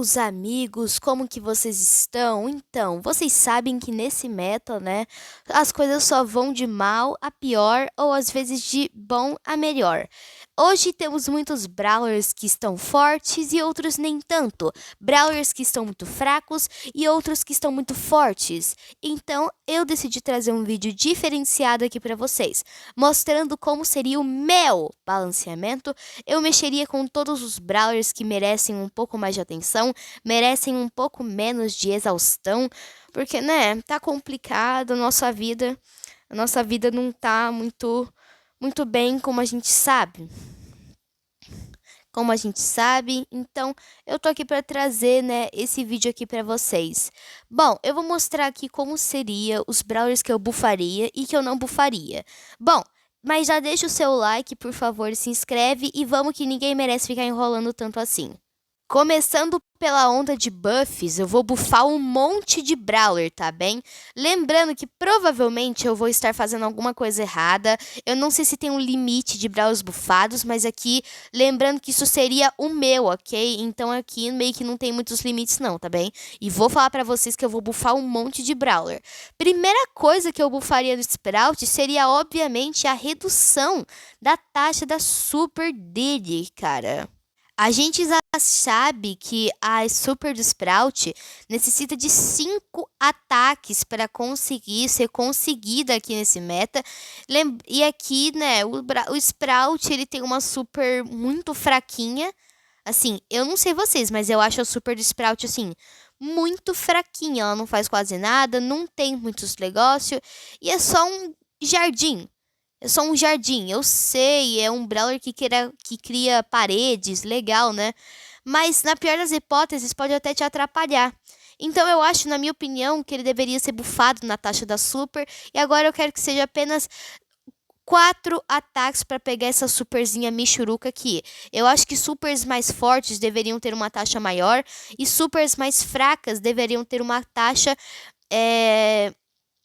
meus amigos, como que vocês estão? Então, vocês sabem que nesse meta, né, as coisas só vão de mal a pior ou às vezes de bom a melhor. Hoje temos muitos brawlers que estão fortes e outros nem tanto. Brawlers que estão muito fracos e outros que estão muito fortes. Então, eu decidi trazer um vídeo diferenciado aqui para vocês, mostrando como seria o meu balanceamento. Eu mexeria com todos os brawlers que merecem um pouco mais de atenção, merecem um pouco menos de exaustão, porque, né, tá complicado a nossa vida não tá muito bem como a gente sabe, então eu tô aqui para trazer, né, esse vídeo aqui para vocês. Bom, eu vou mostrar aqui como seria os brawlers que eu bufaria e que eu não bufaria. Bom, mas já deixa o seu like, por favor, se inscreve e vamos que ninguém merece ficar enrolando tanto assim. Começando pela onda de buffs, eu vou bufar um monte de brawler, tá bem? Lembrando que provavelmente eu vou estar fazendo alguma coisa errada. Eu não sei se tem um limite de brawlers bufados, mas aqui, lembrando que isso seria o meu, ok? Então aqui meio que não tem muitos limites não, tá bem? E vou falar pra vocês que eu vou bufar um monte de brawler. Primeira coisa que eu bufaria no Sprout seria, obviamente, a redução da taxa da super dele, cara. A gente já sabe que a Super do Sprout necessita de 5 ataques para conseguir ser conseguida aqui nesse meta. E aqui, né, o Sprout ele tem uma Super muito fraquinha. Assim, eu não sei vocês, mas eu acho a Super do Sprout, assim, muito fraquinha. Ela não faz quase nada, não tem muitos negócios e é só um jardim. É só um jardim, eu sei, é um brawler que cria paredes, legal, né? Mas na pior das hipóteses pode até te atrapalhar. Então eu acho, na minha opinião, que ele deveria ser bufado na taxa da super. E agora eu quero que seja apenas 4 ataques para pegar essa superzinha michuruca aqui. Eu acho que supers mais fortes deveriam ter uma taxa maior. E supers mais fracas deveriam ter uma taxa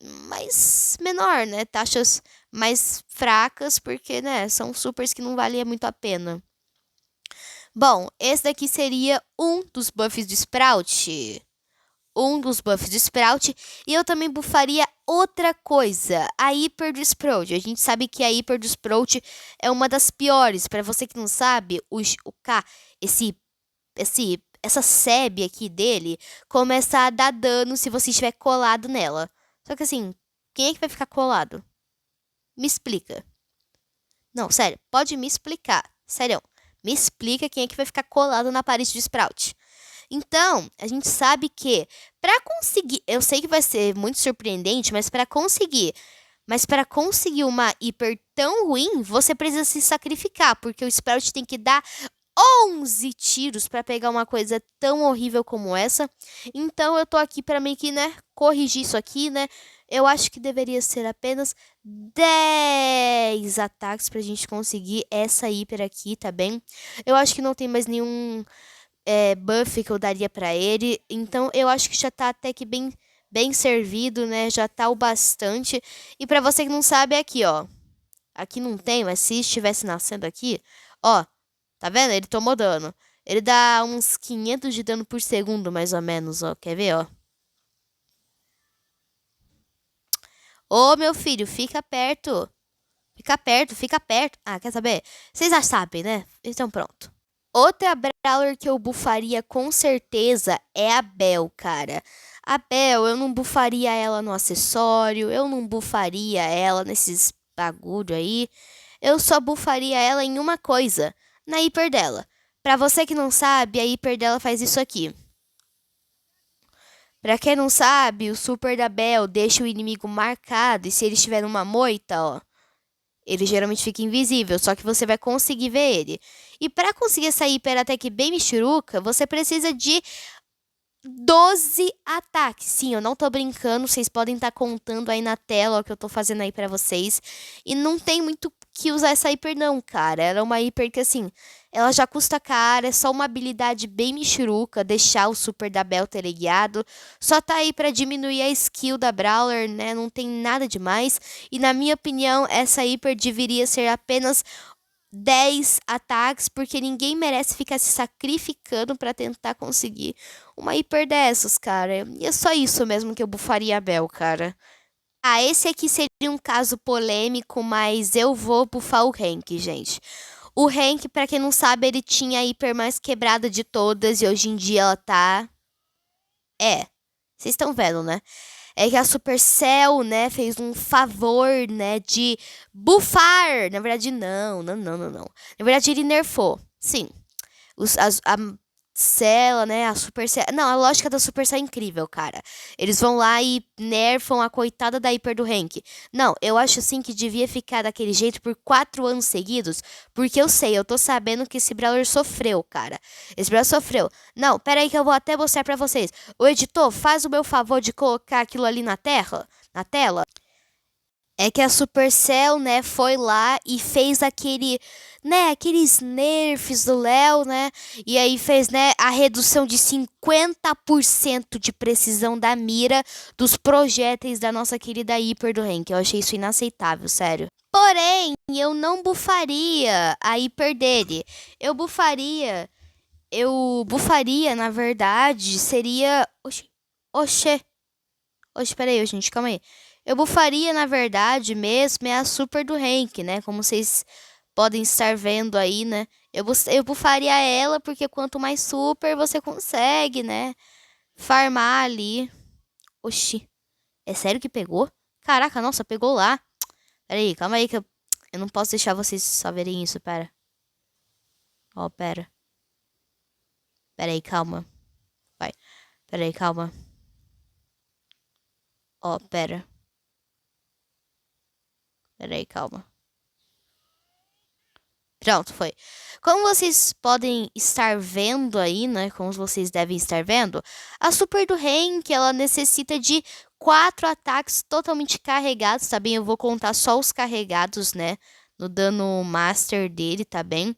mais menor, né? Taxas mais fracas, porque, né, são supers que não valia muito a pena. Bom, esse daqui seria um dos buffs do Sprout. Um dos buffs do Sprout. E eu também bufaria outra coisa, a Hyper do Sprout. A gente sabe que a Hyper do Sprout é uma das piores. Para você que não sabe, o K, essa seb aqui dele começa a dar dano se você estiver colado nela. Só que assim, quem é que vai ficar colado? Me explica. Não, sério, pode me explicar. Sério, me explica quem é que vai ficar colado na parede de Sprout. Então, a gente sabe que para conseguir, eu sei que vai ser muito surpreendente, mas para conseguir uma hiper tão ruim, você precisa se sacrificar, porque o Sprout tem que dar 11 tiros para pegar uma coisa tão horrível como essa. Então eu tô aqui para meio que, né, corrigir isso aqui, né? Eu acho que deveria ser apenas 10 ataques pra gente conseguir essa hiper aqui, tá bem? Eu acho que não tem mais nenhum buff que eu daria pra ele. Então eu acho que já tá até que bem servido, né? Já tá o bastante. E pra você que não sabe, é aqui, ó. Aqui não tem, mas se estivesse nascendo aqui, ó. Tá vendo? Ele tomou dano. Ele dá uns 500 de dano por segundo, mais ou menos, ó. Quer ver, ó? Ô, meu filho, fica perto. Fica perto, fica perto. Ah, quer saber? Vocês já sabem, né? Então pronto. Outra Brawler que eu bufaria com certeza é a Bell, cara. A Bell, eu não bufaria ela no acessório, eu não bufaria ela nesses bagulho aí. Eu só bufaria ela em uma coisa, na hiper dela. Pra você que não sabe, a hiper dela faz isso aqui. Pra quem não sabe, o super da Bell deixa o inimigo marcado e se ele estiver numa moita, ó, ele geralmente fica invisível, só que você vai conseguir ver ele. E para conseguir essa hiper até que bem michuruca, você precisa de 12 ataques. Sim, eu não tô brincando, vocês podem estar contando aí na tela o que eu tô fazendo aí pra vocês. E não tem muito que usar essa hiper não, cara. Ela é uma hiper que, assim, ela já custa cara, é só uma habilidade bem michuruca, deixar o super da Bell teleguiado. Só tá aí pra diminuir a skill da Brawler, né? Não tem nada demais. E na minha opinião, essa hiper deveria ser apenas 10 ataques, porque ninguém merece ficar se sacrificando pra tentar conseguir uma hiper dessas, cara. E é só isso mesmo que eu bufaria a Bell, cara. Ah, esse aqui seria um caso polêmico, mas eu vou bufar o Hank, gente. O Hank, pra quem não sabe, ele tinha a hiper mais quebrada de todas e hoje em dia ela tá. É, vocês estão vendo, né? É que a Supercell, né, fez um favor, né, de bufar. Na verdade, não. Na verdade, ele nerfou. Sim, a Cell, né? A Supercell. Não, a lógica da Supercell é incrível, cara. Eles vão lá e nerfam a coitada da Hyper do Hank. Não, eu acho assim que devia ficar daquele jeito por 4 anos seguidos. Porque eu tô sabendo que esse Brawler sofreu, cara. Esse Brawler sofreu. Não, pera aí que eu vou até mostrar pra vocês. O editor, faz o meu favor de colocar aquilo ali na terra, na tela. É que a Supercell, né, foi lá e fez aqueles nerfs do Léo, né? E aí fez, né, a redução de 50% de precisão da mira dos projéteis da nossa querida Hyper do Hank. Eu achei isso inaceitável, sério. Porém, eu não bufaria a Hyper dele. Eu bufaria, na verdade, seria... Oxê. Oxe, peraí, gente, calma aí. Eu bufaria, na verdade, mesmo, é a super do Hank, né? Como vocês podem estar vendo aí, né? Eu bufaria ela porque quanto mais super você consegue, né? Farmar ali. Oxi, é sério que pegou? Caraca, nossa, pegou lá. Peraí, calma aí que eu não posso deixar vocês só verem isso, pera. Ó, pera. Peraí, calma. Vai. Peraí, calma. Ó, pera. Peraí, calma. Pronto, foi. Como vocês podem estar vendo aí, né? Como vocês devem estar vendo, a Super do Hank, ela necessita de 4 ataques totalmente carregados, tá bem? Eu vou contar só os carregados, né? No dano master dele, tá bem?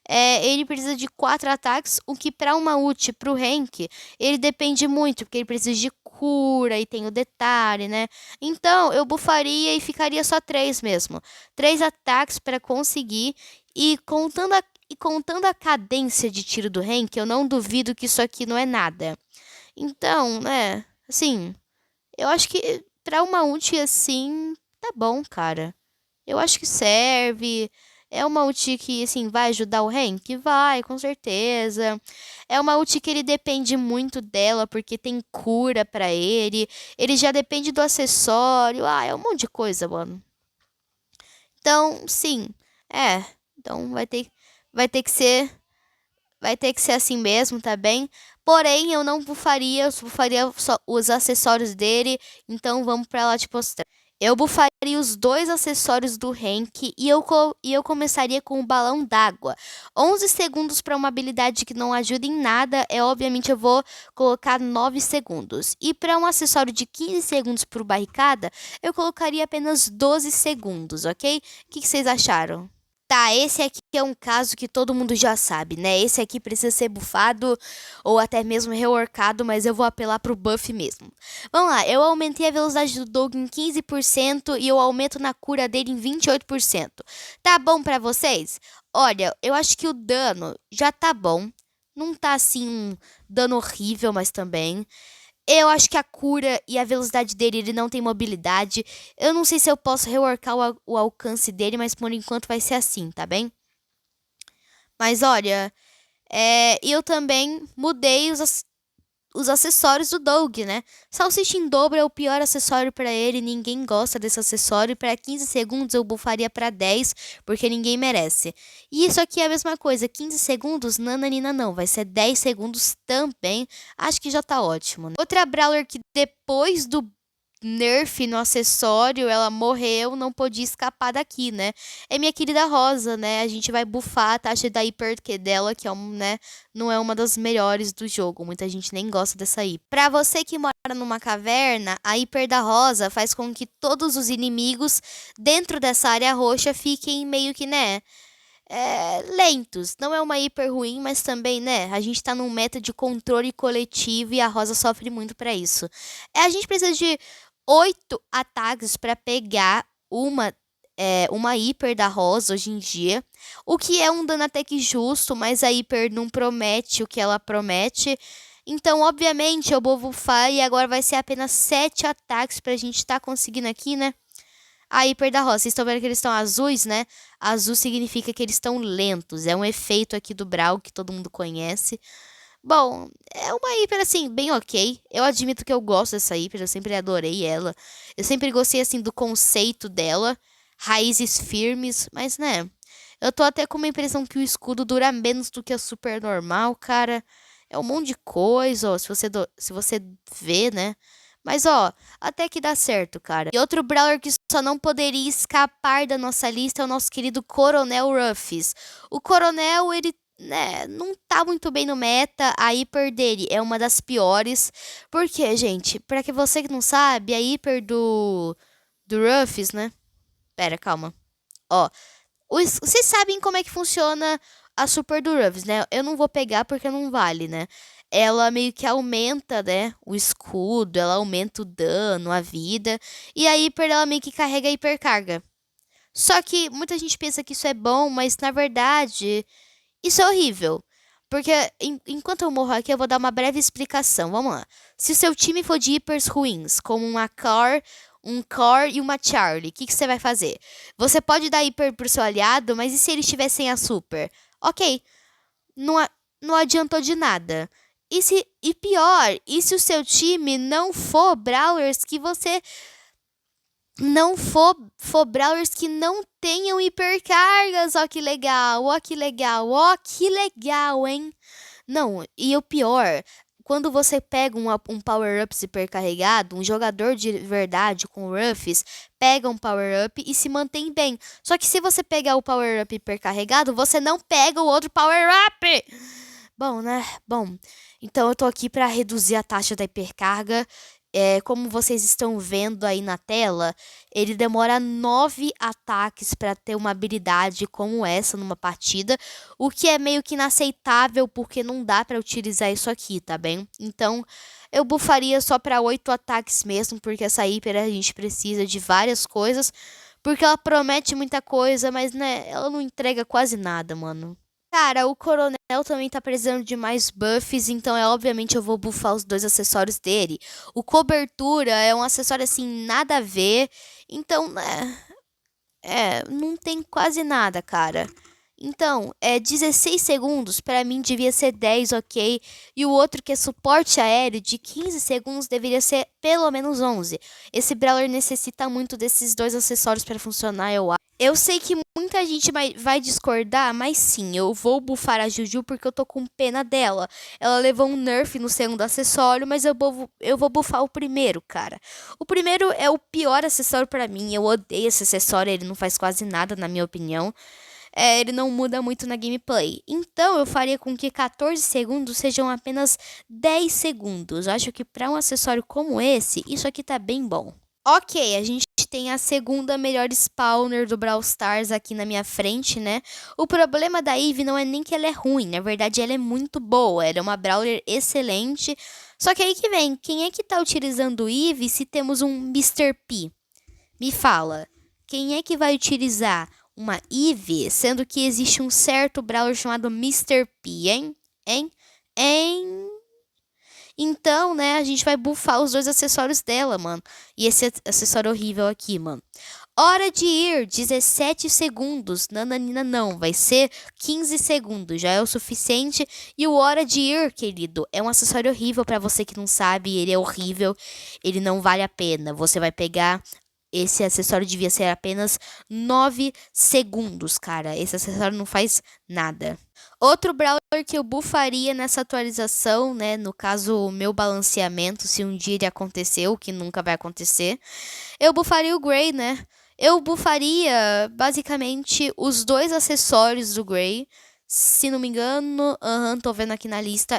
Ele precisa de 4 ataques, o que para uma ult pro Hank, ele depende muito, porque ele precisa de cura e tem o detalhe, né? Então, eu bufaria e ficaria só 3 mesmo. 3 ataques para conseguir e contando a cadência de tiro do Hank, eu não duvido que isso aqui não é nada. Então, né, assim, eu acho que pra uma ult assim, tá bom, cara. Eu acho que serve. É uma ult que, assim, vai ajudar o Hank? Vai, com certeza. É uma ult que ele depende muito dela, porque tem cura pra ele. Ele já depende do acessório. Ah, é um monte de coisa, mano. Então, sim. É. Então vai ter que ser assim mesmo, tá bem? Porém, eu não bufaria, eu bufaria só os acessórios dele. Então vamos pra lá te mostrar. Eu bufaria os 2 acessórios do Hank e eu começaria com o balão d'água. 11 segundos para uma habilidade que não ajuda em nada, obviamente eu vou colocar 9 segundos. E para um acessório de 15 segundos por barricada, eu colocaria apenas 12 segundos, ok? O que vocês acharam? Tá, esse aqui é um caso que todo mundo já sabe, né? Esse aqui precisa ser buffado ou até mesmo reworkado, mas eu vou apelar pro buff mesmo. Vamos lá, eu aumentei a velocidade do Doug em 15% e eu aumento na cura dele em 28%. Tá bom pra vocês? Olha, eu acho que o dano já tá bom. Não tá assim um dano horrível, mas também. Eu acho que a cura e a velocidade dele, ele não tem mobilidade. Eu não sei se eu posso reworkar o alcance dele, mas por enquanto vai ser assim, tá bem? Mas olha, eu também mudei os acessórios do Doug, né? Salsicha em dobro é o pior acessório pra ele, ninguém gosta desse acessório. Para 15 segundos eu bufaria pra 10, porque ninguém merece. E isso aqui é a mesma coisa, 15 segundos, nananina não, vai ser 10 segundos também. Acho que já tá ótimo, né? Outra Brawler que depois do nerf no acessório, ela morreu, não podia escapar daqui, né? É minha querida Rosa, né? A gente vai bufar a taxa da hiper Q dela, que é né, não é uma das melhores do jogo. Muita gente nem gosta dessa hiper. Pra você que mora numa caverna, a hiper da Rosa faz com que todos os inimigos dentro dessa área roxa fiquem meio que, né? Lentos. Não é uma hiper ruim, mas também, né? A gente tá num meta de controle coletivo e a Rosa sofre muito pra isso. A gente precisa de 8 ataques para pegar uma uma hiper da Rosa hoje em dia. O que é um dano até que justo, mas a hiper não promete o que ela promete. Então, obviamente, eu vou buffar e agora vai ser apenas 7 ataques pra gente estar conseguindo aqui, né? A hiper da Rosa. Vocês estão vendo que eles estão azuis, né? Azul significa que eles estão lentos. É um efeito aqui do Brawl que todo mundo conhece. Bom, é uma hiper assim, bem ok. Eu admito que eu gosto dessa hiper, eu sempre adorei ela. Eu sempre gostei assim do conceito dela. Raízes firmes, mas né. Eu tô até com uma impressão que o escudo dura menos do que a super normal, cara. É um monte de coisa, ó, se você vê, né? Mas ó, até que dá certo, cara. E outro brawler que só não poderia escapar da nossa lista é o nosso querido Coronel Ruffs. O Coronel, ele né, não tá muito bem no meta, a hiper dele é uma das piores. Porque, gente, pra que você que não sabe, a hiper do Ruffs, né? Pera, calma. Ó, vocês sabem como é que funciona a super do Ruffs, né? Eu não vou pegar porque não vale, né? Ela meio que aumenta, né, o escudo, ela aumenta o dano, a vida, e a hiper ela meio que carrega a hipercarga. Só que muita gente pensa que isso é bom, mas na verdade isso é horrível. Porque enquanto eu morro aqui, eu vou dar uma breve explicação. Vamos lá. Se o seu time for de hippers ruins, como uma Car, um Core e uma Charlie, o que você vai fazer? Você pode dar hiper pro seu aliado, mas e se ele estiver sem a super? Ok, não, não adiantou de nada. E pior, e se o seu time não for Brawlers que você não for brawlers que não tenham hipercargas. Ó que legal, ó que legal, ó que legal, hein? Não, e o pior, quando você pega um power-up hipercarregado, um jogador de verdade com Ruffs pega um power-up e se mantém bem. Só que se você pegar o power-up hipercarregado, você não pega o outro power-up. Bom, né? Bom, então eu tô aqui para reduzir a taxa da hipercarga. Como vocês estão vendo aí na tela, ele demora 9 ataques para ter uma habilidade como essa numa partida, o que é meio que inaceitável porque não dá para utilizar isso aqui, tá bem? Então, eu bufaria só para 8 ataques mesmo, porque essa hiper a gente precisa de várias coisas, porque ela promete muita coisa, mas né, ela não entrega quase nada, mano. Cara, o Coronel também tá precisando de mais buffs, então obviamente eu vou buffar os dois acessórios dele. O Cobertura é um acessório assim, nada a ver, então, né, não tem quase nada, cara. Então, 16 segundos, pra mim devia ser 10, ok? E o outro que é suporte aéreo de 15 segundos deveria ser pelo menos 11. Esse Brawler necessita muito desses dois acessórios para funcionar, eu acho. Eu sei que muita gente vai discordar, mas sim, eu vou buffar a Juju porque eu tô com pena dela. Ela levou um nerf no segundo acessório, mas eu vou buffar o primeiro, cara. O primeiro é o pior acessório pra mim, eu odeio esse acessório, ele não faz quase nada, na minha opinião. Ele não muda muito na gameplay. Então, eu faria com que 14 segundos sejam apenas 10 segundos. Eu acho que para um acessório como esse, isso aqui tá bem bom. Ok, a gente tem a segunda melhor spawner do Brawl Stars aqui na minha frente, né? O problema da Eve não é nem que ela é ruim, na verdade ela é muito boa, ela é uma Brawler excelente. Só que aí que vem, quem é que tá utilizando Eve se temos um Mr. P? Me fala, quem é que vai utilizar uma Eve, sendo que existe um certo Brawler chamado Mr. P, hein? Hein? Então, né, a gente vai buffar os dois acessórios dela, mano. E esse acessório horrível aqui, mano. Hora de ir, 17 segundos. Nananina não, vai ser 15 segundos, já é o suficiente. E o hora de ir, querido, é um acessório horrível pra você que não sabe, ele é horrível, ele não vale a pena. Você vai pegar esse acessório devia ser apenas 9 segundos, cara. Esse acessório não faz nada. Outro brawler que eu bufaria nessa atualização, né? No caso, o meu balanceamento, se um dia ele aconteceu, que nunca vai acontecer, eu bufaria o Gray, né? Eu bufaria basicamente os dois acessórios do Gray. Se não me engano, tô vendo aqui na lista,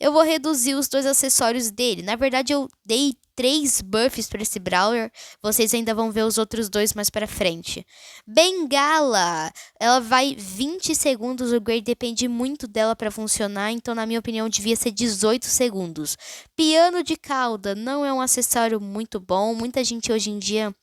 eu vou reduzir os dois acessórios dele. Na verdade, eu dei 3 buffs para esse Brawler. Vocês ainda vão ver os outros dois mais pra frente. Bengala! Ela vai 20 segundos. O Gray depende muito dela para funcionar. Então, na minha opinião, devia ser 18 segundos. Piano de cauda não é um acessório muito bom. Muita gente hoje em dia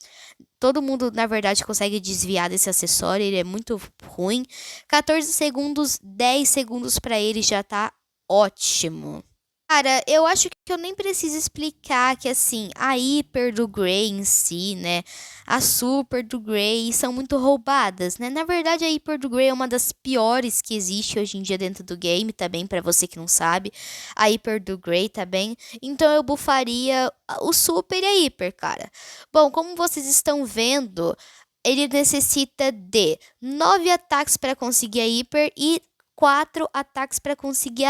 todo mundo, na verdade, consegue desviar desse acessório, ele é muito ruim. 14 segundos, 10 segundos pra ele já tá ótimo. Cara, eu acho que eu nem preciso explicar que, assim, a hiper do Grey em si, né? A super do Grey são muito roubadas, né? Na verdade, a hiper do Grey é uma das piores que existe hoje em dia dentro do game, tá bem? Pra você que não sabe. A hiper do Grey, tá bem? Então eu bufaria o super e a hiper, cara. Bom, como vocês estão vendo, ele necessita de 9 ataques para conseguir a hiper e 4 ataques para conseguir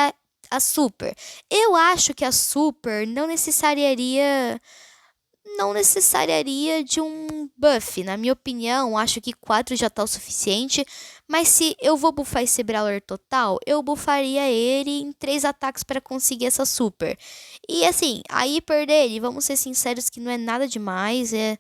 a super. Eu acho que a super não necessariaria de um buff. Na minha opinião, acho que 4 já tá o suficiente. Mas se eu vou buffar esse Brawler total, eu buffaria ele em 3 ataques para conseguir essa super. E assim, a hiper dele, vamos ser sinceros que não é nada demais. É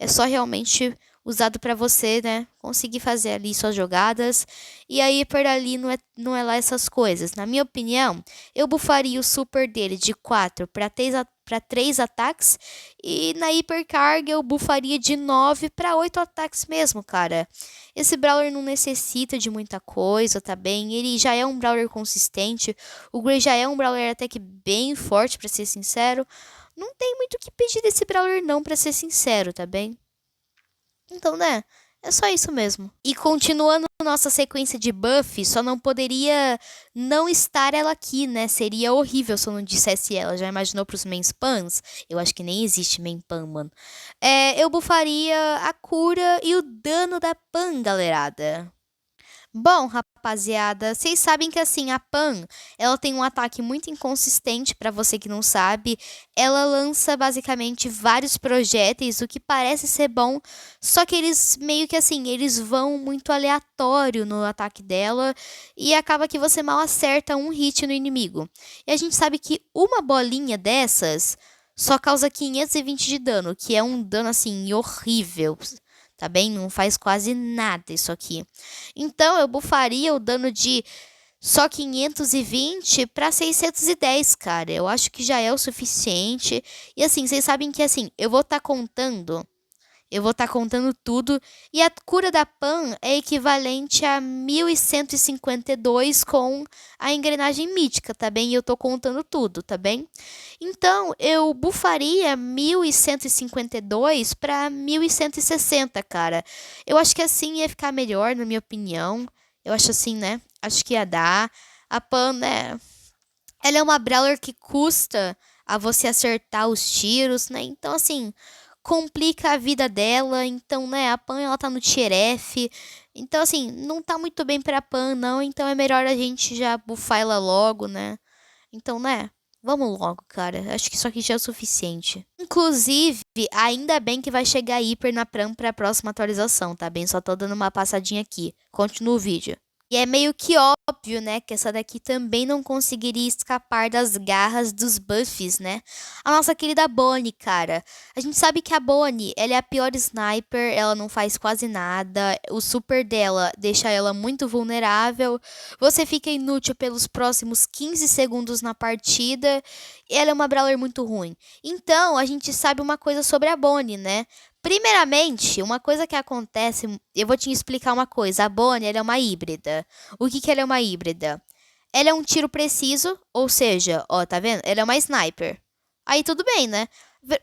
só realmente usado para você, né, conseguir fazer ali suas jogadas. E aí, por ali não é lá essas coisas. Na minha opinião, eu bufaria o super dele de 4 para 3 ataques. E na hipercarga eu bufaria de 9 para 8 ataques mesmo, cara. Esse Brawler não necessita de muita coisa, tá bem? Ele já é um Brawler consistente. O Grey já é um Brawler até que bem forte, para ser sincero. Não tem muito o que pedir desse Brawler não, pra ser sincero, tá bem? Então, né? É só isso mesmo. E continuando nossa sequência de buff, só não poderia não estar ela aqui, né? Seria horrível se eu não dissesse ela. Já imaginou pros main spams? Eu acho que nem existe main spam, mano. Eu bufaria a cura e o dano da Pan, galerada. Bom, rapaziada, vocês sabem que assim, a Pan, ela tem um ataque muito inconsistente, pra você que não sabe. Ela lança basicamente vários projéteis, o que parece ser bom, só que eles meio que assim, eles vão muito aleatório no ataque dela e acaba que você mal acerta um hit no inimigo. E a gente sabe que uma bolinha dessas só causa 520 de dano, que é um dano assim horrível. Tá bem? Não faz quase nada isso aqui. Então, eu bufaria o dano de só 520 para 610, cara. Eu acho que já é o suficiente. E assim, vocês sabem que assim, eu vou estar contando tudo. E a cura da Pan é equivalente a 1152 com a engrenagem mítica, tá bem? E eu tô contando tudo, tá bem? Então, eu bufaria 1152 para 1160, cara. Eu acho que assim ia ficar melhor, na minha opinião. Eu acho assim, né? Acho que ia dar. A Pan, né? Ela é uma Brawler que custa a você acertar os tiros, né? Então, assim, complica a vida dela. Então, né, a Pan, ela tá no Tier F. Então, assim, não tá muito bem pra Pan, não. Então, é melhor a gente já buffar ela logo, né? Então, né, vamos logo, cara. Acho que isso aqui já é o suficiente. Inclusive, ainda bem que vai chegar Hiper na Pram pra próxima atualização, tá bem? Só tô dando uma passadinha aqui. Continua o vídeo. E é meio que óbvio, né, que essa daqui também não conseguiria escapar das garras dos buffs, né? A nossa querida Bonnie, cara. A gente sabe que a Bonnie, ela é a pior sniper, ela não faz quase nada. O super dela deixa ela muito vulnerável. Você fica inútil pelos próximos 15 segundos na partida. E ela é uma brawler muito ruim. Então, a gente sabe uma coisa sobre a Bonnie, né? Primeiramente, uma coisa que acontece, eu vou te explicar uma coisa. A Bonnie, ela é uma híbrida. O que que ela é uma híbrida? Ela é um tiro preciso, ou seja, ó, tá vendo? Ela é uma sniper. Aí tudo bem, né?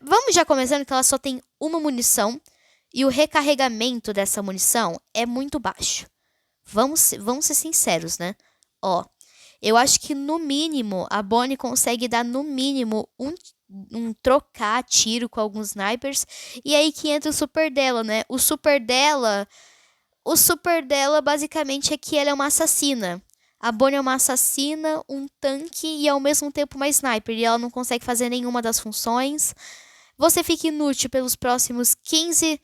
Vamos já começando que ela só tem uma munição e o recarregamento dessa munição é muito baixo. Vamos ser sinceros, né? Ó, eu acho que no mínimo a Bonnie consegue dar no mínimo um trocar tiro com alguns snipers. E aí que entra o super dela, né? O super dela basicamente é que ela é uma assassina. A Bonnie é uma assassina, um tanque e ao mesmo tempo uma sniper. E ela não consegue fazer nenhuma das funções. Você fica inútil pelos próximos 15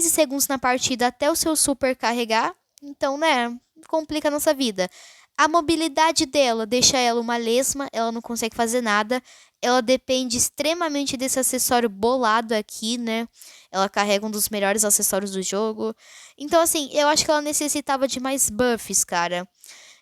segundos na partida até o seu super carregar. Então, né, complica a nossa vida. A mobilidade dela deixa ela uma lesma, ela não consegue fazer nada. Ela depende extremamente desse acessório bolado aqui, né? Ela carrega um dos melhores acessórios do jogo. Então, assim, eu acho que ela necessitava de mais buffs, cara.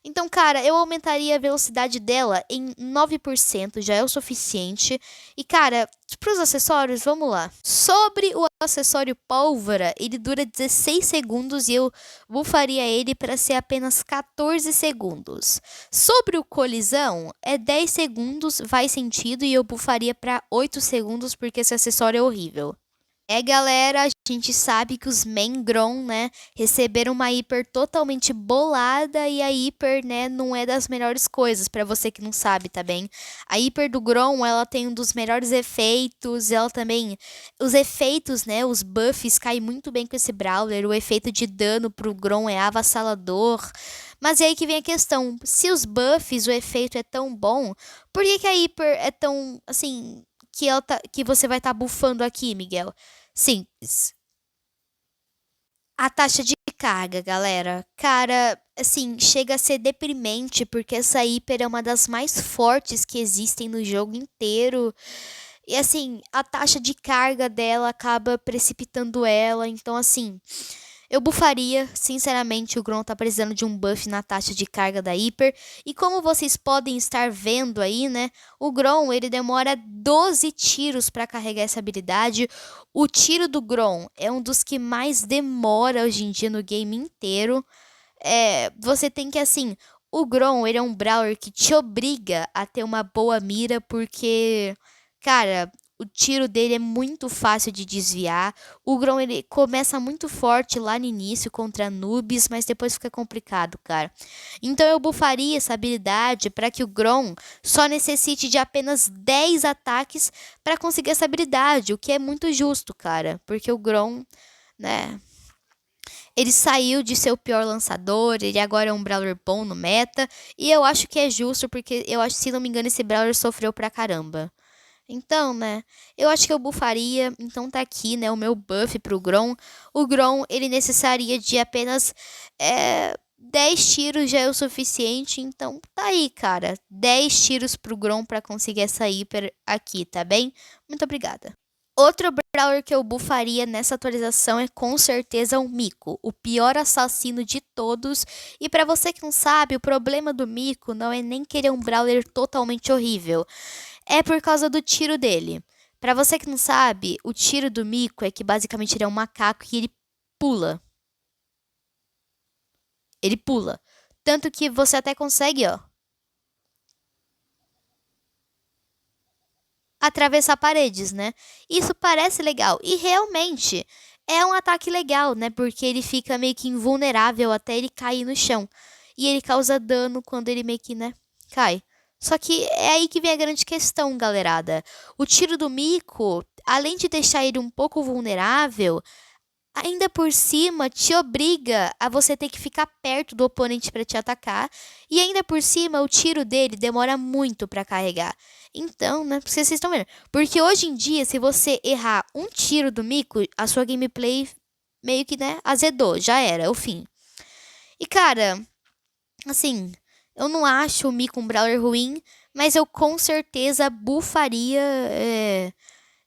Então, cara, eu aumentaria a velocidade dela em 9%, já é o suficiente. E, cara, para os acessórios, vamos lá. Sobre o acessório pólvora, ele dura 16 segundos e eu bufaria ele para ser apenas 14 segundos. Sobre o colisão, é 10 segundos, faz sentido, e eu bufaria para 8 segundos porque esse acessório é horrível. Galera, a gente sabe que os main Grom, né, receberam uma hiper totalmente bolada e a hiper, né, não é das melhores coisas, pra você que não sabe, tá bem? A hiper do Grom, ela tem um dos melhores efeitos, ela também, os efeitos, né, os buffs caem muito bem com esse Brawler, o efeito de dano pro Grom é avassalador. Mas é aí que vem a questão, se os buffs, o efeito é tão bom, por que que a hiper é tão, assim, que você vai estar bufando aqui, Miguel? Simples. A taxa de carga, galera. Cara, assim, chega a ser deprimente porque essa hiper é uma das mais fortes que existem no jogo inteiro. E assim, a taxa de carga dela acaba precipitando ela. Então, assim, eu bufaria, sinceramente, o Grom tá precisando de um buff na taxa de carga da Hiper. E como vocês podem estar vendo aí, né? O Grom, ele demora 12 tiros para carregar essa habilidade. O tiro do Grom é um dos que mais demora hoje em dia no game inteiro. Você tem que, assim, o Grom, ele é um Brawler que te obriga a ter uma boa mira, porque, cara, o tiro dele é muito fácil de desviar. O Grom, ele começa muito forte lá no início contra noobs, mas depois fica complicado, cara. Então eu bufaria essa habilidade para que o Grom só necessite de apenas 10 ataques para conseguir essa habilidade, o que é muito justo, cara, porque o Grom, né, ele saiu de ser o pior lançador, ele agora é um Brawler bom no meta, e eu acho que é justo, porque eu acho, se não me engano, esse Brawler sofreu pra caramba. Então, né, eu acho que eu bufaria, então tá aqui, né, o meu buff pro Grom. O Grom, ele necessitaria de apenas 10 tiros já é o suficiente, então tá aí, cara. 10 tiros pro Grom pra conseguir essa hiper aqui, tá bem? Muito obrigada. Outro Brawler que eu bufaria nessa atualização é com certeza o Miko, o pior assassino de todos. E pra você que não sabe, o problema do Miko não é nem querer um Brawler totalmente horrível, é por causa do tiro dele. Pra você que não sabe, o tiro do Miko é que basicamente ele é um macaco e ele pula. Ele pula. Tanto que você até consegue, ó, atravessar paredes, né? Isso parece legal e realmente é um ataque legal, né? Porque ele fica meio que invulnerável até ele cair no chão. E ele causa dano quando ele meio que, né, cai. Só que é aí que vem a grande questão, galerada. O tiro do Mico, além de deixar ele um pouco vulnerável, ainda por cima te obriga a você ter que ficar perto do oponente para te atacar, e ainda por cima o tiro dele demora muito para carregar. Então, né, vocês estão vendo? Porque hoje em dia, se você errar um tiro do Mico, a sua gameplay meio que, né, azedou, já era, é o fim. E cara, assim, eu não acho o Mico um brawler ruim, mas eu com certeza bufaria,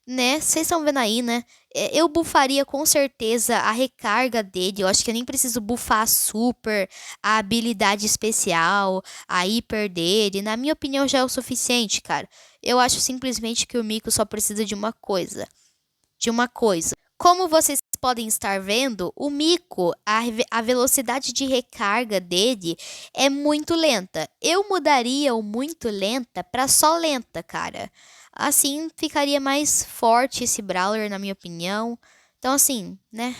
né? Vocês estão vendo aí, né? Eu bufaria com certeza a recarga dele. Eu acho que eu nem preciso bufar a super, a habilidade especial, a hiper dele. Na minha opinião, já é o suficiente, cara. Eu acho simplesmente que o Mico só precisa de uma coisa. De uma coisa. Como vocês podem estar vendo, o Mico, a velocidade de recarga dele é muito lenta. Eu mudaria o muito lenta para só lenta, cara. Assim ficaria mais forte esse Brawler, na minha opinião. Então, assim, né?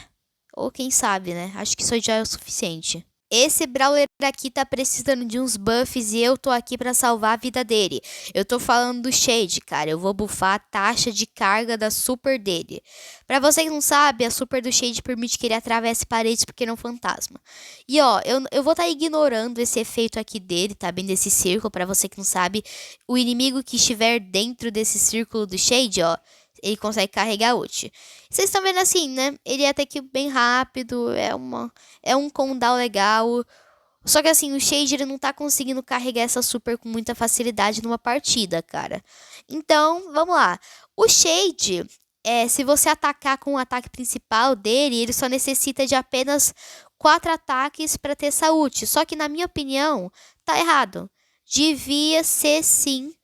Ou quem sabe, né? Acho que isso já é o suficiente. Esse Brawler aqui tá precisando de uns buffs e eu tô aqui pra salvar a vida dele. Eu tô falando do Shade, cara. Eu vou buffar a taxa de carga da super dele. Pra você que não sabe, a super do Shade permite que ele atravesse paredes porque ele é um fantasma. E ó, eu vou estar ignorando esse efeito aqui dele, tá bem? Desse círculo, pra você que não sabe. O inimigo que estiver dentro desse círculo do Shade, ó, ele consegue carregar ult. Vocês estão vendo assim, né? Ele é até que bem rápido, é um cooldown legal. Só que assim, o Shade ele não tá conseguindo carregar essa super com muita facilidade numa partida, cara. Então, vamos lá. O Shade, se você atacar com o ataque principal dele, ele só necessita de apenas 4 ataques para ter saúde. Só que na minha opinião, tá errado. Devia ser sim.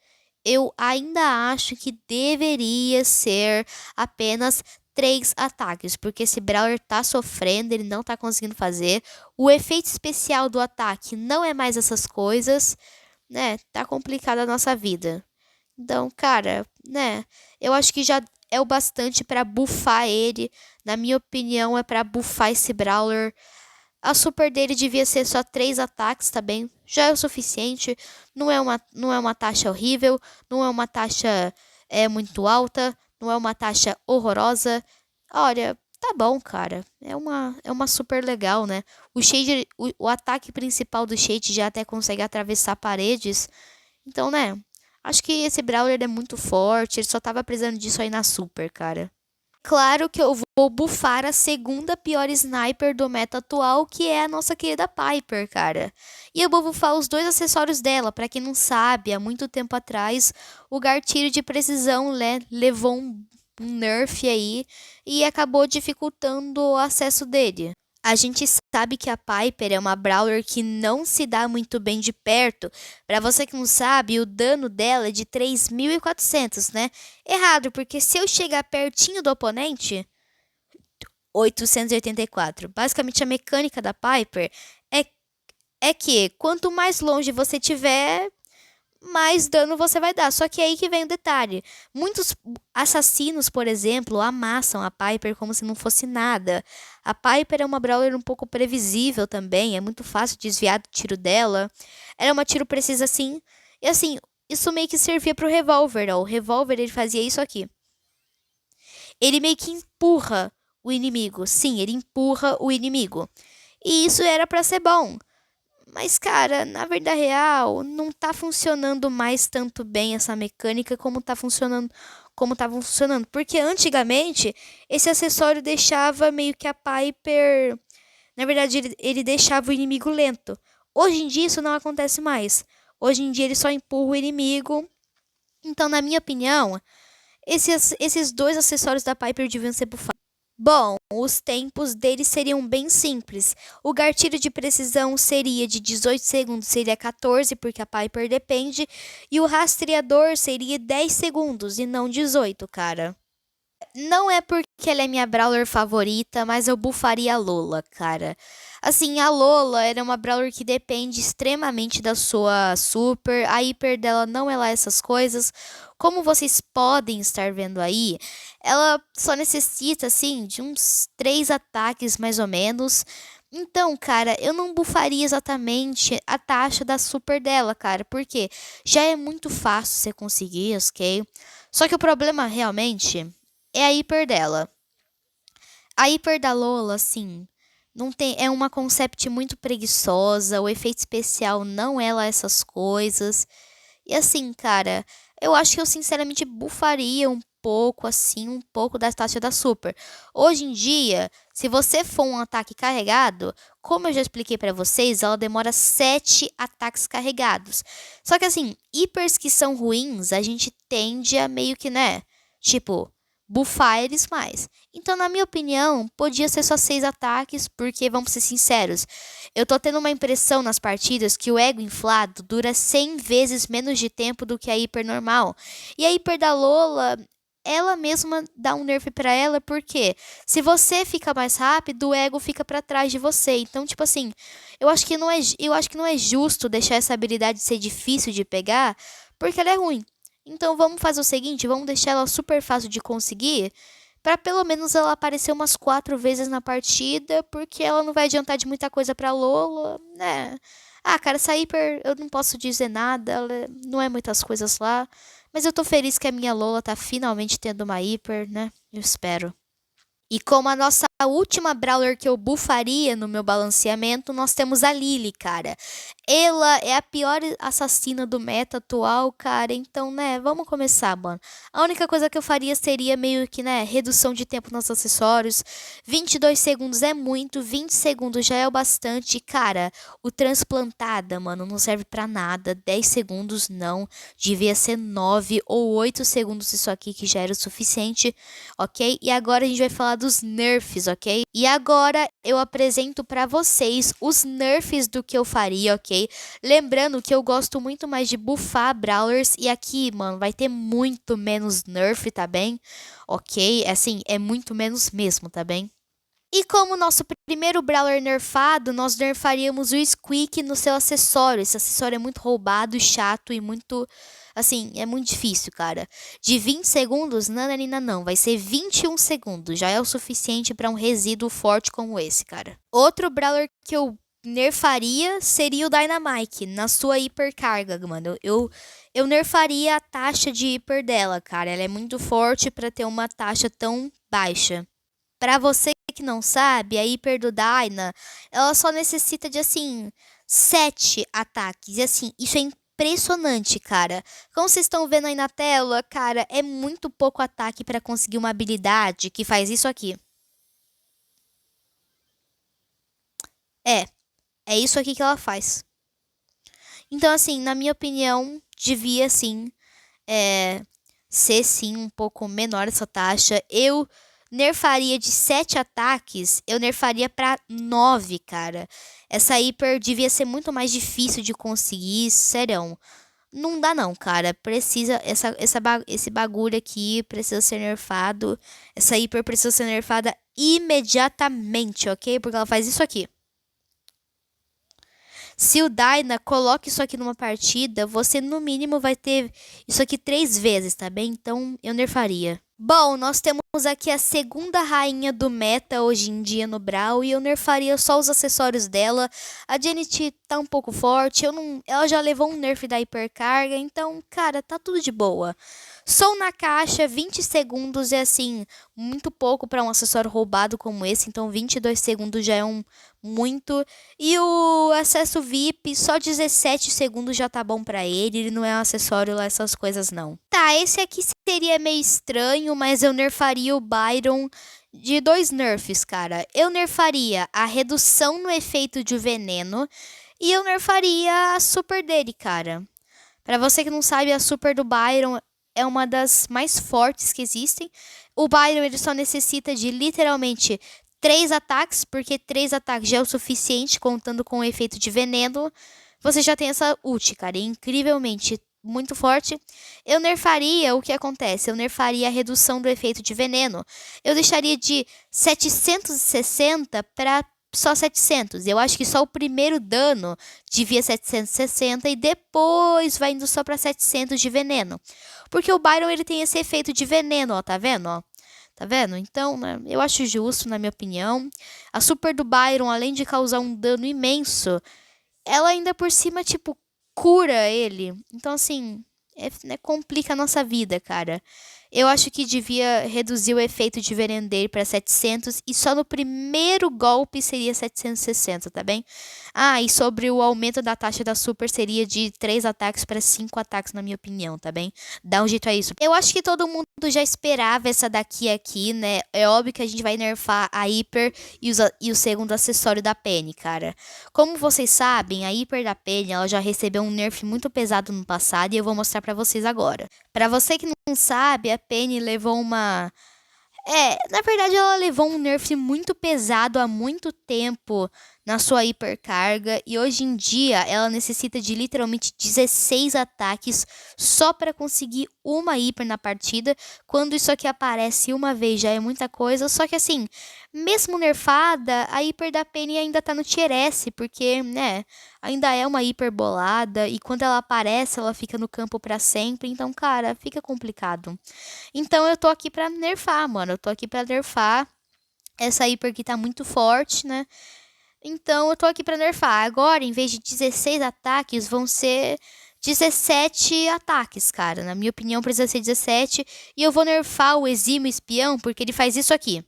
Eu ainda acho que deveria ser apenas 3 ataques, porque esse Brawler tá sofrendo, ele não tá conseguindo fazer. O efeito especial do ataque não é mais essas coisas, né? Tá complicada a nossa vida. Então, cara, né? Eu acho que já é o bastante pra buffar ele. Na minha opinião, é pra buffar esse Brawler. A super dele devia ser só 3 ataques, tá bem? Já é o suficiente. Não é uma taxa horrível. Não é uma taxa muito alta. Não é uma taxa horrorosa. Olha, tá bom, cara. É uma super legal, né? O ataque principal do Shade já até consegue atravessar paredes. Então, né? Acho que esse Brawler é muito forte. Ele só tava precisando disso aí na super, cara. Claro que eu vou bufar a segunda pior sniper do meta atual, que é a nossa querida Piper, cara. E eu vou bufar os 2 acessórios dela. Pra quem não sabe, há muito tempo atrás, o gatilho de precisão levou um nerf aí e acabou dificultando o acesso dele. A gente sabe que a Piper é uma Brawler que não se dá muito bem de perto. Pra você que não sabe, o dano dela é de 3.400, né? Errado, porque se eu chegar pertinho do oponente, 884. Basicamente, a mecânica da Piper é, é que quanto mais longe você tiver, mais dano você vai dar. Só que é aí que vem o detalhe. Muitos assassinos, por exemplo, amassam a Piper como se não fosse nada. A Piper é uma Brawler um pouco previsível também. É muito fácil desviar do tiro dela. Ela é uma tiro precisa assim. E assim, isso meio que servia pro revólver, ó. O revólver, ele fazia isso aqui. Ele meio que empurra o inimigo. Sim, ele empurra o inimigo. E isso era pra ser bom. Mas, cara, na vida real, não tá funcionando mais tanto bem essa mecânica como tava funcionando. Porque antigamente, esse acessório deixava meio que a Piper. Na verdade, ele deixava o inimigo lento. Hoje em dia, isso não acontece mais. Hoje em dia, ele só empurra o inimigo. Então, na minha opinião, esses 2 acessórios da Piper deviam ser bufados. Bom, os tempos deles seriam bem simples. O gatilho de precisão seria de 18 segundos, seria 14, porque a Piper depende. E o rastreador seria 10 segundos e não 18, cara. Não é porque ela é minha Brawler favorita, mas eu bufaria a Lola, cara. Assim, a Lola era uma Brawler que depende extremamente da sua super. A hiper dela não é lá essas coisas. Como vocês podem estar vendo aí, ela só necessita, assim, de uns 3 ataques mais ou menos. Então, cara, eu não bufaria exatamente a taxa da super dela, cara, porque já é muito fácil você conseguir, ok? Só que o problema realmente é a hiper dela. A hiper da Lola, assim, não tem, é uma concept muito preguiçosa, o efeito especial não é lá essas coisas. E assim, cara, eu acho que eu sinceramente bufaria um pouco, assim, um pouco da taxa da super. Hoje em dia, se você for um ataque carregado, como eu já expliquei pra vocês, ela demora 7 ataques carregados. Só que assim, hipers que são ruins, a gente tende a meio que, né, tipo, buffar eles mais. Então, na minha opinião, podia ser só 6 ataques, porque, vamos ser sinceros, eu tô tendo uma impressão nas partidas que o ego inflado dura 100 vezes menos de tempo do que a hiper normal. E a hiper da Lola, ela mesma dá um nerf pra ela, porque se você fica mais rápido, o ego fica pra trás de você. Então, tipo assim, eu acho que não é justo deixar essa habilidade ser difícil de pegar, porque ela é ruim. Então vamos fazer o seguinte, vamos deixar ela super fácil de conseguir, para pelo menos ela aparecer umas 4 vezes na partida, porque ela não vai adiantar de muita coisa pra Lola, né? Ah, cara, essa hiper eu não posso dizer nada, ela não é muitas coisas lá, mas eu tô feliz que a minha Lola tá finalmente tendo uma hiper, né? Eu espero. E como a nossa última Brawler que eu bufaria no meu balanceamento, nós temos a Lily, cara. Ela é a pior assassina do meta atual, cara. Então, né, vamos começar, mano. A única coisa que eu faria seria meio que, né, redução de tempo nos acessórios. 22 segundos é muito, 20 segundos já é o bastante. Cara, o transplantada, mano, não serve pra nada. 10 segundos não. Devia ser 9 ou 8 segundos isso aqui que já era o suficiente, ok? E agora a gente vai falar dos nerfs, ok? E agora eu apresento pra vocês os nerfs do que eu faria, ok? Lembrando que eu gosto muito mais de buffar Brawlers e aqui, mano, vai ter muito menos nerf, tá bem? Ok? Assim, é muito menos mesmo, tá bem? E como nosso primeiro Brawler nerfado, nós nerfaríamos o Squeak no seu acessório. Esse acessório é muito roubado, chato e muito. Assim, é muito difícil, cara. De 20 segundos, nananina não. Vai ser 21 segundos. Já é o suficiente para um resíduo forte como esse, cara. Outro Brawler que eu nerfaria seria o Dynamite na sua hipercarga, mano. Eu nerfaria a taxa de hiper dela, cara. Ela é muito forte para ter uma taxa tão baixa. Pra você que não sabe, a hiper do Dyna, ela só necessita de assim 7 ataques. E assim, isso é impressionante, cara. Como vocês estão vendo aí na tela, cara, é muito pouco ataque pra conseguir uma habilidade que faz isso aqui. É, é isso aqui que ela faz. Então, assim, na minha opinião, devia sim é, ser sim um pouco menor essa taxa. Eu nerfaria de 7 ataques, eu nerfaria pra 9, cara. Essa hiper devia ser muito mais difícil de conseguir, serão. Não dá não, cara. Precisa esse bagulho aqui precisa ser nerfado. Essa hiper precisa ser nerfada imediatamente, ok? Porque ela faz isso aqui. Se o Dyna coloca isso aqui numa partida, você no mínimo vai ter isso aqui 3 vezes, tá bem? Então eu nerfaria. Bom, nós temos aqui a segunda rainha do meta hoje em dia no Brawl e eu nerfaria só os acessórios dela. A Janet tá um pouco forte, eu não, ela já levou um nerf da hipercarga, então, cara, tá tudo de boa. Som na caixa, 20 segundos é assim, muito pouco para um acessório roubado como esse, então 22 segundos já é um muito. E o acesso VIP, só 17 segundos já tá bom pra ele. Ele não é um acessório lá, essas coisas não. Tá, esse aqui seria meio estranho, mas eu nerfaria o Byron de 2 nerfs, cara. Eu nerfaria a redução no efeito de veneno e eu nerfaria a super dele, cara. Pra você que não sabe, a super do Byron é uma das mais fortes que existem. O Byron ele só necessita de literalmente 3 ataques, porque 3 ataques já é o suficiente, contando com o efeito de veneno. Você já tem essa ult, cara, é incrivelmente muito forte. Eu nerfaria o que acontece? Eu nerfaria a redução do efeito de veneno. Eu deixaria de 760 para só 700. Eu acho que só o primeiro dano devia 760 e depois vai indo só para 700 de veneno. Porque o Byron ele tem esse efeito de veneno, ó, tá vendo, ó? Tá vendo? Então, né, eu acho justo, na minha opinião. A super do Byron, além de causar um dano imenso, ela ainda por cima, tipo, cura ele. Então, assim, né, complica a nossa vida, cara. Eu acho que devia reduzir o efeito de veneno dele para 700 e só no primeiro golpe seria 760, tá bem? Ah, e sobre o aumento da taxa da super seria de 3 ataques para 5 ataques, na minha opinião, tá bem? Dá um jeito a isso. Eu acho que todo mundo já esperava essa daqui aqui, né? É óbvio que a gente vai nerfar a Hyper e o segundo acessório da Penny, cara. Como vocês sabem, a Hyper da Penny, ela já recebeu um nerf muito pesado no passado e eu vou mostrar pra vocês agora. Pra você que não sabe, a Penny levou uma... na verdade ela levou um nerf muito pesado há muito tempo na sua hipercarga e hoje em dia ela necessita de literalmente 16 ataques só para conseguir uma hiper na partida. Quando isso aqui aparece uma vez já é muita coisa, só que assim, mesmo nerfada, a hiper da Penny ainda tá no tier S, porque, né, ainda é uma hiper bolada e quando ela aparece ela fica no campo para sempre, então, cara, fica complicado. Então eu tô aqui pra nerfar, mano. Eu tô aqui pra nerfar. Essa hiper aqui tá muito forte, né? Então eu tô aqui pra nerfar. Agora, em vez de 16 ataques, vão ser 17 ataques, cara. Na minha opinião, precisa ser 17. E eu vou nerfar o exímio espião, porque ele faz isso aqui.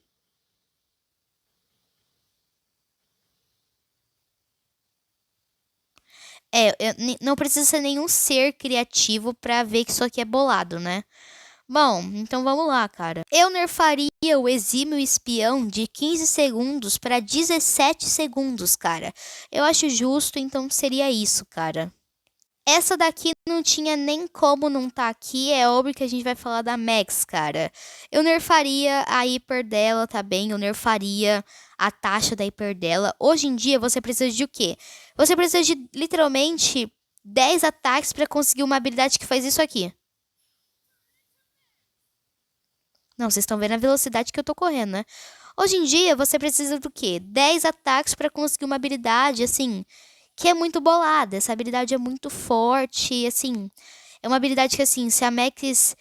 Não precisa ser nenhum ser criativo pra ver que isso aqui é bolado, né? Bom, então vamos lá, cara. Eu nerfaria o exímio espião de 15 segundos para 17 segundos, cara. Eu acho justo, então seria isso, cara. Essa daqui não tinha nem como não tá aqui, é óbvio que a gente vai falar da Max, cara. Eu nerfaria a hiper dela, tá bem? Eu nerfaria a taxa da hiper dela. Hoje em dia você precisa de o quê? Você precisa de literalmente 10 ataques para conseguir uma habilidade que faz isso aqui. Não, vocês estão vendo a velocidade que eu tô correndo, né? Hoje em dia, você precisa do quê? 10 ataques para conseguir uma habilidade, assim, que é muito bolada. Essa habilidade é muito forte, assim. É uma habilidade que, assim, se a Max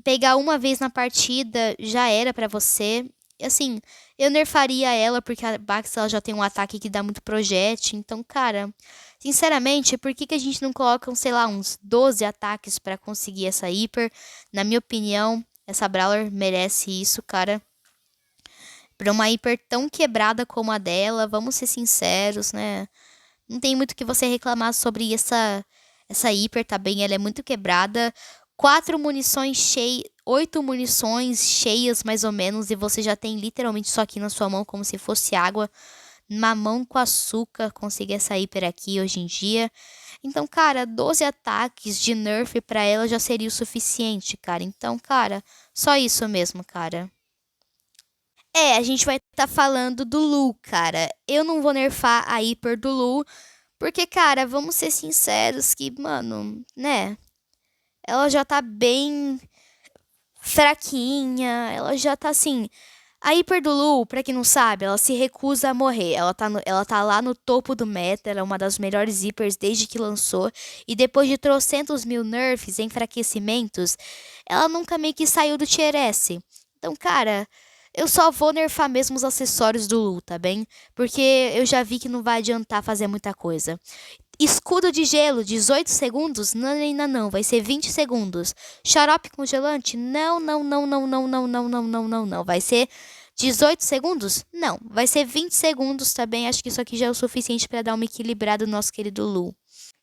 pegar uma vez na partida, já era pra você. E, assim, eu nerfaria ela, porque a Max ela já tem um ataque que dá muito projétil. Então, cara, sinceramente, por que a gente não coloca, sei lá, uns 12 ataques pra conseguir essa hiper? Na minha opinião, essa Brawler merece isso, cara. Pra uma hiper tão quebrada como a dela, vamos ser sinceros, né? Não tem muito o que você reclamar sobre essa hiper, tá bem? Ela é muito quebrada. 8 munições cheias, mais ou menos, e você já tem literalmente isso aqui na sua mão, como se fosse água. Mamão com açúcar, conseguir essa hiper aqui hoje em dia. Então, cara, 12 ataques de nerf pra ela já seria o suficiente, cara. Então, cara, só isso mesmo, cara. A gente vai estar falando do Lu, cara. Eu não vou nerfar a hiper do Lu, porque, cara, vamos ser sinceros que, mano, né? Ela já tá bem fraquinha, ela já tá assim. A hiper do Lu, pra quem não sabe, ela se recusa a morrer. Ela tá lá no topo do meta, ela é uma das melhores hipers desde que lançou. E depois de trocentos mil nerfs, enfraquecimentos, ela nunca meio que saiu do tier S. Então, cara, eu só vou nerfar mesmo os acessórios do Lu, tá bem? Porque eu já vi que não vai adiantar fazer muita coisa. Escudo de gelo, 18 segundos? Não, ainda não, vai ser 20 segundos. Xarope congelante? Não, não, não, não, não, não, não, não, não, não, não. Vai ser 18 segundos? Não, vai ser 20 segundos, tá bem? Acho que isso aqui já é o suficiente para dar uma equilibrada no nosso querido Lu.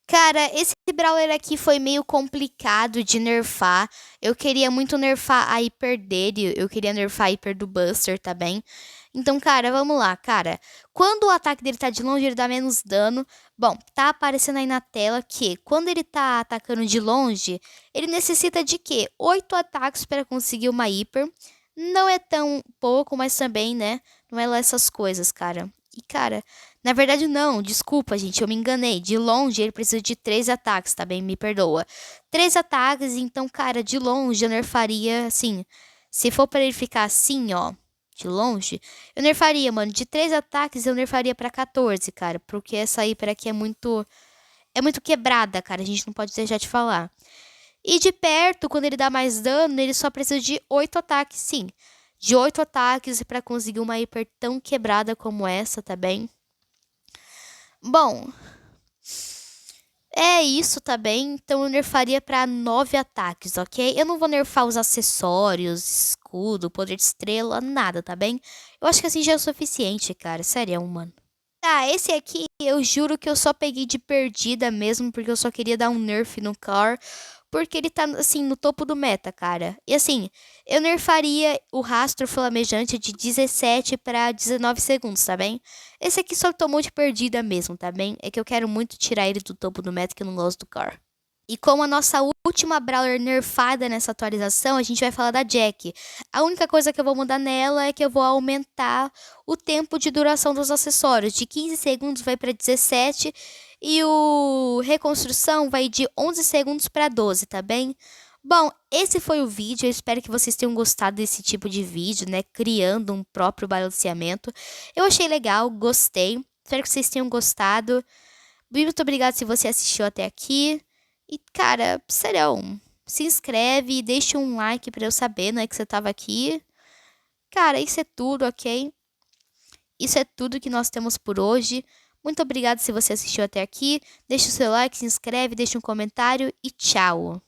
Cara, esse Brawler aqui foi meio complicado de nerfar. Eu queria muito nerfar a hiper dele. Eu queria nerfar a hiper do Buster, tá bem? Então, cara, vamos lá, cara. Quando o ataque dele tá de longe, ele dá menos dano. Bom, tá aparecendo aí na tela que quando ele tá atacando de longe, ele necessita de quê? 8 ataques para conseguir uma hiper. Não é tão pouco, mas também, né? Não é lá essas coisas, cara. E, cara, na verdade, não, desculpa, gente, eu me enganei. De longe, ele precisa de 3 ataques, tá bem? Me perdoa. 3 ataques, então, cara, de longe eu nerfaria, assim. Se for pra ele ficar assim, ó, de longe, eu nerfaria, mano. De 3 ataques, eu nerfaria pra 14, cara. Porque essa hiper aqui é muito. É muito quebrada, cara. A gente não pode deixar de falar. E de perto, quando ele dá mais dano, ele só precisa de 8 ataques, sim. De 8 ataques pra conseguir uma hiper tão quebrada como essa, tá bem? Bom, é isso, tá bem? Então eu nerfaria pra 9 ataques, ok? Eu não vou nerfar os acessórios, escudo, poder de estrela, nada, tá bem? Eu acho que assim já é o suficiente, cara. Sério, mano. Tá, esse aqui eu juro que eu só peguei de perdida mesmo, porque eu só queria dar um nerf no Car. Porque ele tá, assim, no topo do meta, cara. E assim, eu nerfaria o rastro flamejante de 17 para 19 segundos, tá bem? Esse aqui só tomou de perdida mesmo, tá bem? É que eu quero muito tirar ele do topo do meta, que eu não gosto do Car. E como a nossa última Brawler nerfada nessa atualização, a gente vai falar da Jack. A única coisa que eu vou mudar nela é que eu vou aumentar o tempo de duração dos acessórios. De 15 segundos vai para 17 e o reconstrução vai de 11 segundos para 12, tá bem? Bom, esse foi o vídeo. Eu espero que vocês tenham gostado desse tipo de vídeo, né? Criando um próprio balanceamento. Eu achei legal, gostei. Espero que vocês tenham gostado. Muito obrigada se você assistiu até aqui. E, cara, sério, se inscreve e deixa um like pra eu saber, né, que você tava aqui. Cara, isso é tudo, ok? Isso é tudo que nós temos por hoje. Muito obrigada se você assistiu até aqui. Deixa o seu like, se inscreve, deixa um comentário e tchau!